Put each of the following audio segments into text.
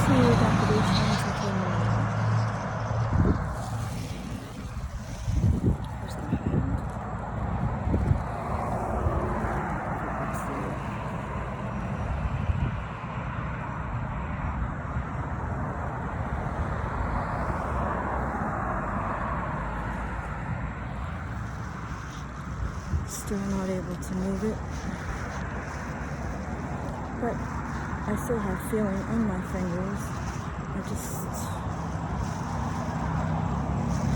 see that the change of the Here's the hand. Still not able to move it, but I still have feeling on my fingers. I just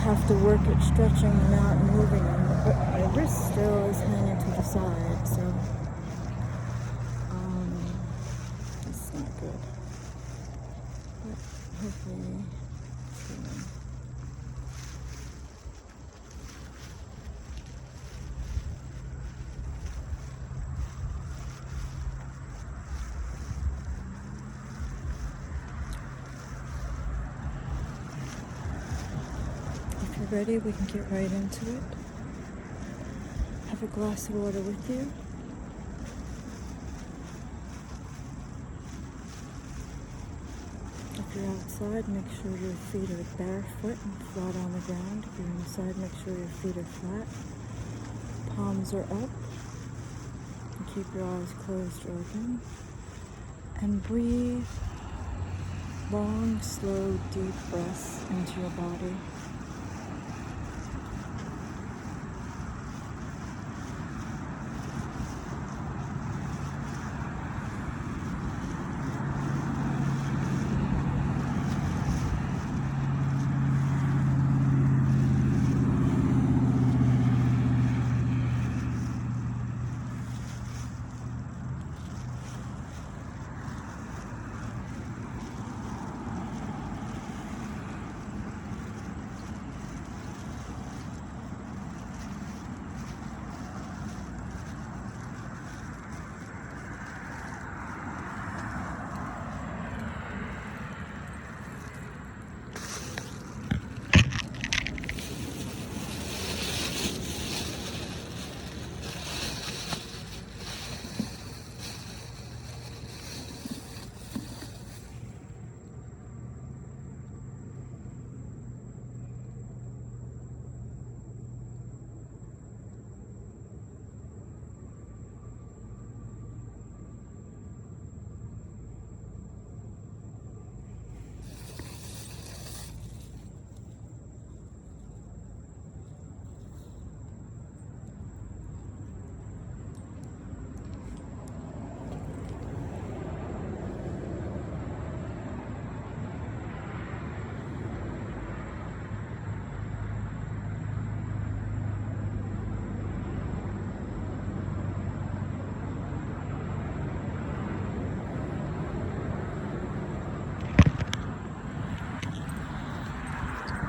have to work at stretching them out and moving them, but my wrist still is hanging to the side, so it's not good. But hopefully it's going. If you're ready, we can get right into it. Have a glass of water with you. If you're outside, make sure your feet are barefoot and flat on the ground. If you're inside, make sure your feet are flat. Palms are up. And keep your eyes closed or open. And breathe long, slow, deep breaths into your body.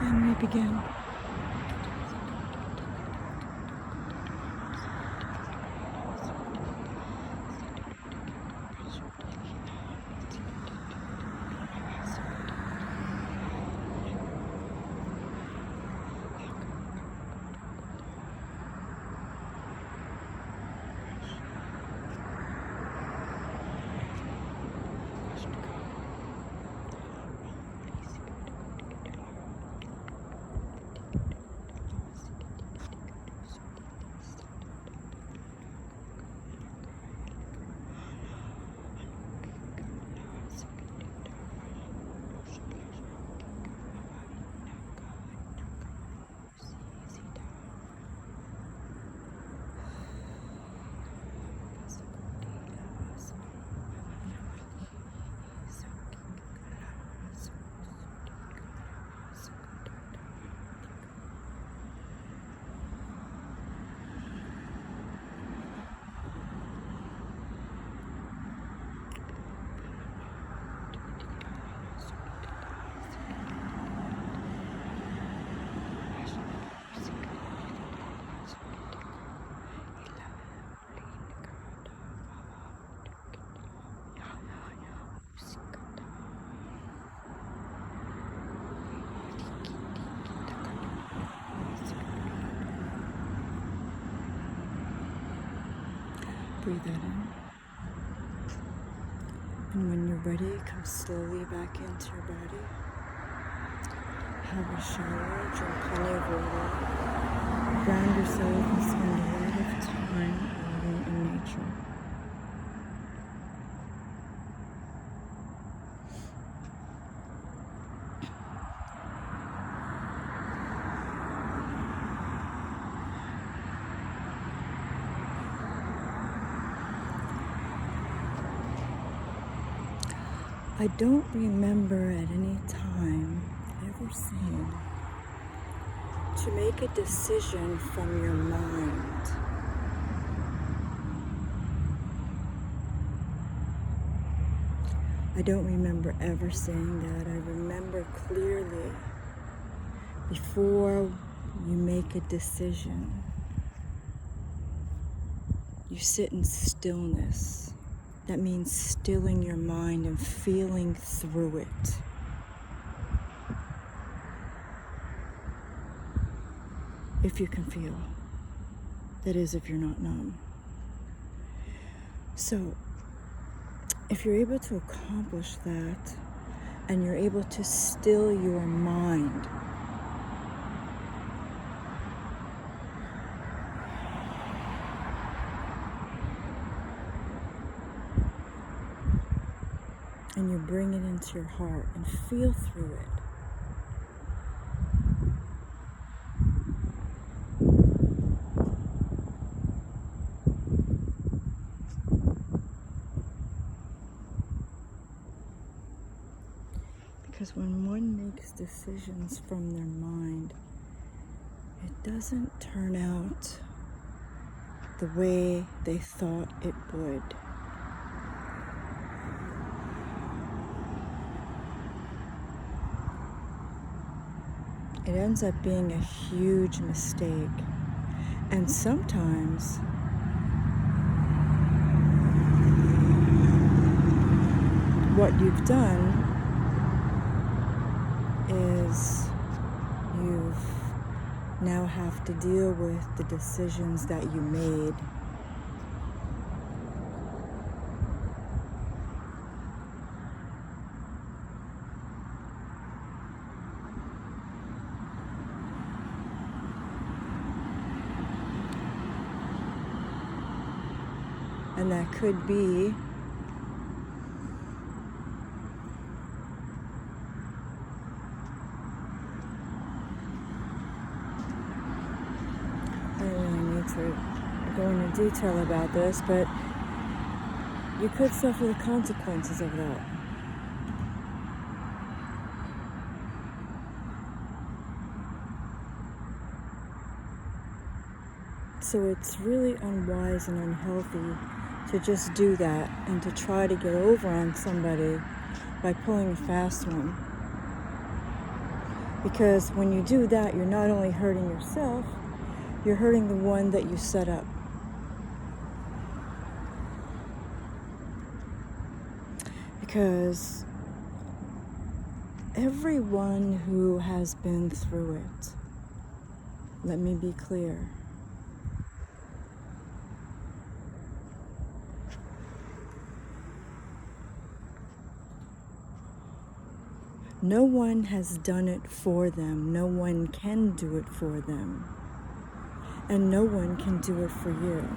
And we begin. Breathe that in. And when you're ready, come slowly back into your body. Have a shower, drink plenty of water. Ground yourself and spend a lot of time alone in nature. I don't remember at any time ever saying to make a decision from your mind. I don't remember ever saying that. I remember clearly, before you make a decision, you sit in stillness. That means stilling your mind and feeling through it. If you can feel. That is, if you're not numb. So, if you're able to accomplish that, and you're able to still your mind, and you bring it into your heart and feel through it, because when one makes decisions from their mind, it doesn't turn out the way they thought it would. It ends up being a huge mistake. And sometimes what you've done is you've now have to deal with the decisions that you made. And that could be I don't really need to go into detail about this, but you could suffer the consequences of that. So it's really unwise and unhealthy to just do that and to try to get over on somebody by pulling a fast one. Because when you do that, you're not only hurting yourself, you're hurting the one that you set up. Because everyone who has been through it, let me be clear, no one has done it for them. No one can do it for them. And no one can do it for you.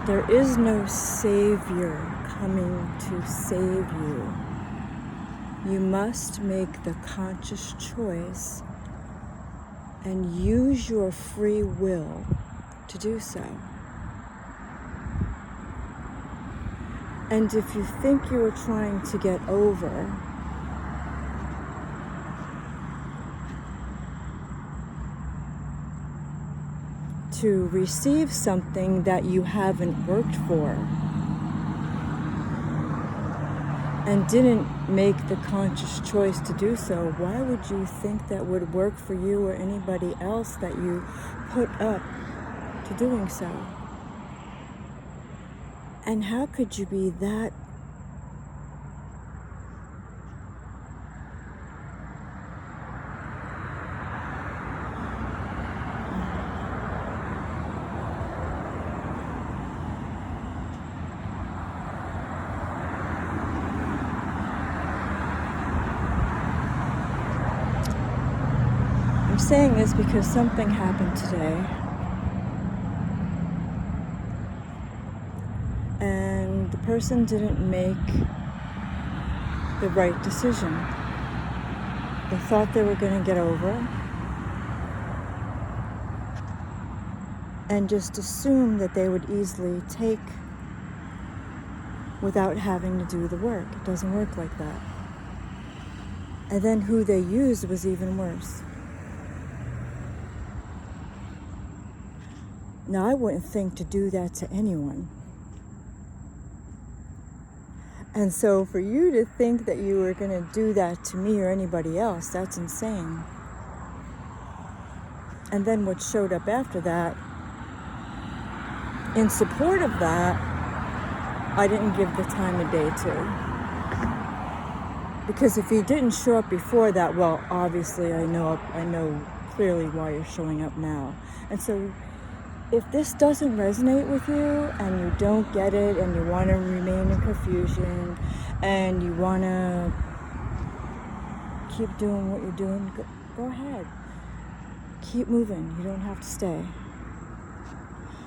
There is no savior coming to save you. You must make the conscious choice and use your free will to do so. And if you think you are trying to get over, to receive something that you haven't worked for and didn't make the conscious choice to do so, why would you think that would work for you or anybody else that you put up to doing so? And how could you be that saying this because something happened today. And the person didn't make the right decision. They thought they were going to get over and just assumed that they would easily take without having to do the work. It doesn't work like that. And then who they used was even worse. Now, I wouldn't think to do that to anyone. And so for you to think that you were going to do that to me or anybody else, that's insane. And then what showed up after that, in support of that, I didn't give the time of day to. Because if you didn't show up before that, well, obviously I know clearly why you're showing up now. And so if this doesn't resonate with you and you don't get it and you want to remain in confusion and you want to keep doing what you're doing, go ahead. Keep moving. You don't have to stay.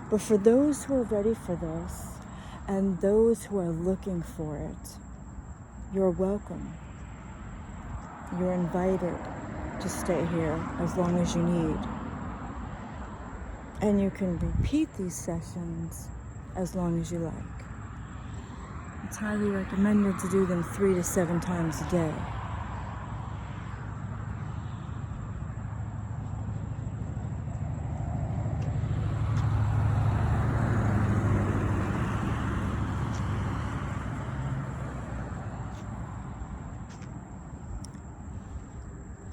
But for those who are ready for this and those who are looking for it, you're welcome. You're invited to stay here as long as you need. And you can repeat these sessions as long as you like. It's highly recommended to do them 3 to 7 times a day.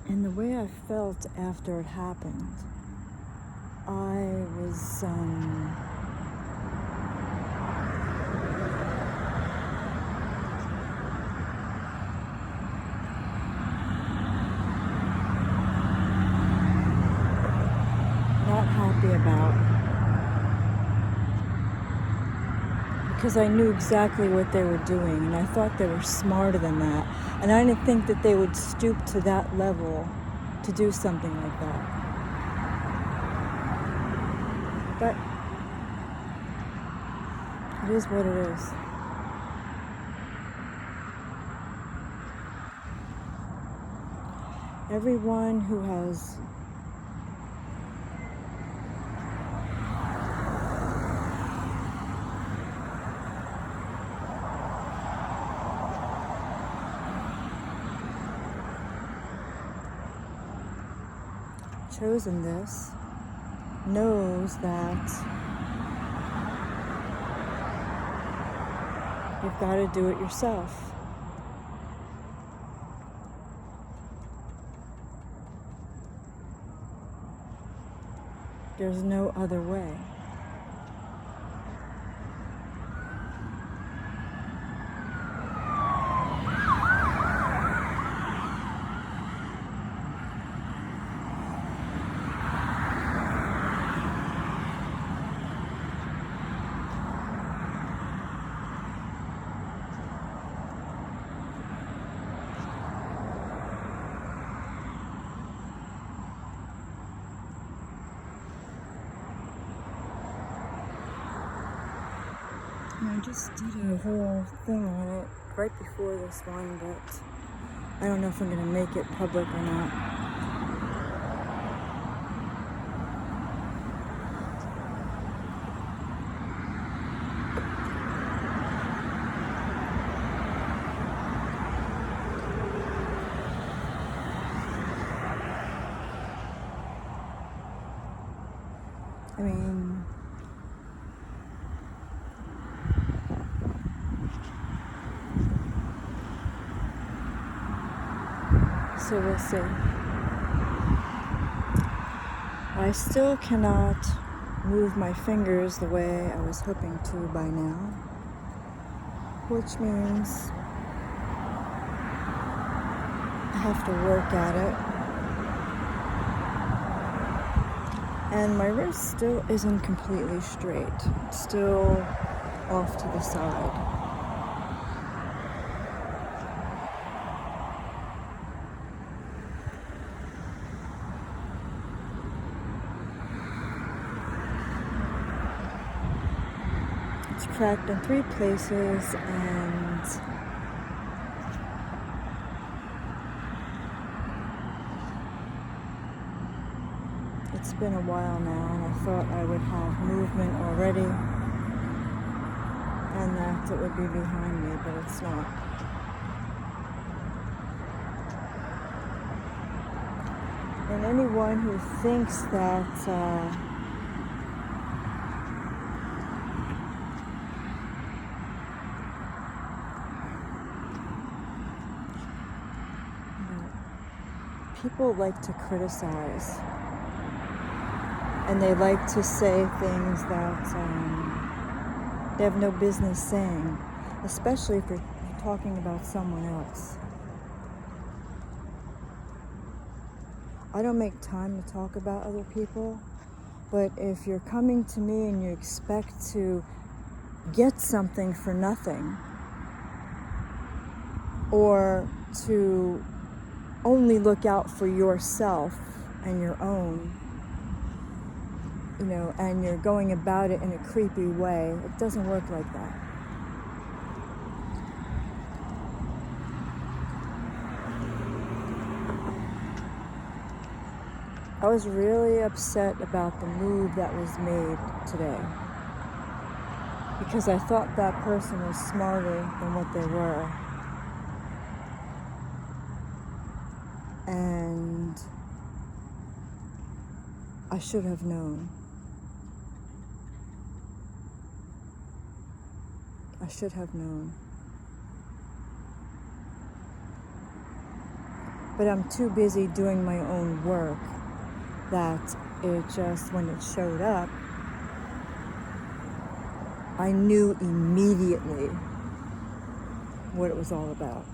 And the way I felt after it happened, I was not happy about, because I knew exactly what they were doing and I thought they were smarter than that, and I didn't think that they would stoop to that level to do something like that. But it is what it is. Everyone who has chosen this knows that you've got to do it yourself. There's no other way. I just did a whole thing on it right before this one, but I don't know if I'm going to make it public or not. I mean, so we'll see. I still cannot move my fingers the way I was hoping to by now, which means I have to work at it. And my wrist still isn't completely straight. It's still off to the side. It's cracked in 3 places, and it's been a while now, and I thought I would have movement already and that it would be behind me, but it's not. And anyone who thinks that people like to criticize, and they like to say things that they have no business saying, especially if you're talking about someone else. I don't make time to talk about other people, but if you're coming to me and you expect to get something for nothing, or to only look out for yourself and your own, and you're going about it in a creepy way, it doesn't work like that. I was really upset about the move that was made today, because I thought that person was smarter than what they were. And I should have known. I should have known. But I'm too busy doing my own work that it just, when it showed up, I knew immediately what it was all about.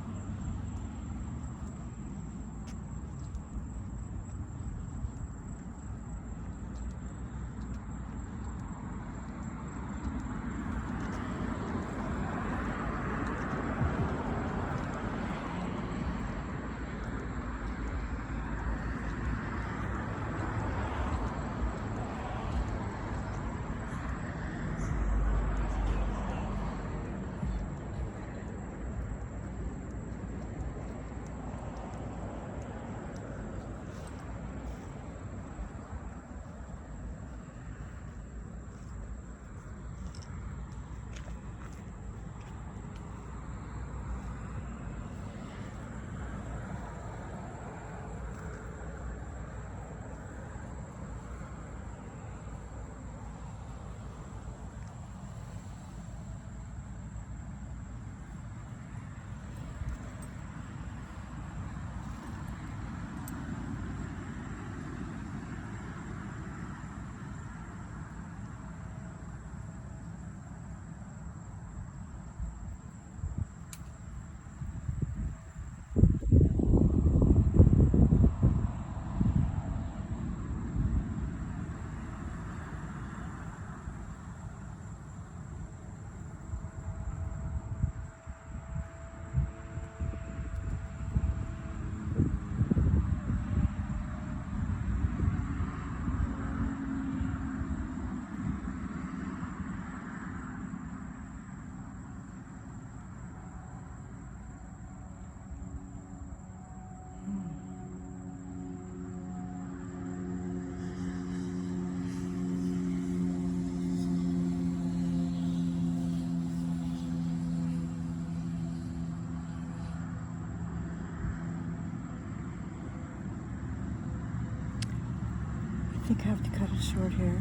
I think I have to cut it short here.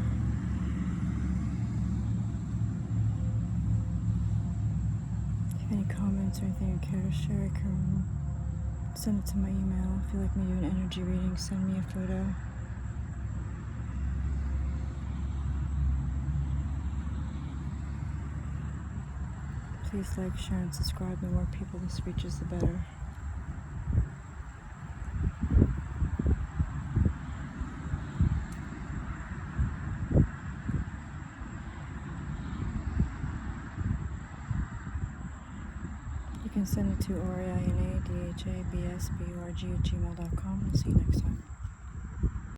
If you have any comments or anything you care to share, you can send it to my email. If you'd like me to do an energy reading, send me a photo. Please like, share, and subscribe. The more people this reaches, the better. You can send it to orianadhabsburg@gmail.com. I'll see you next time.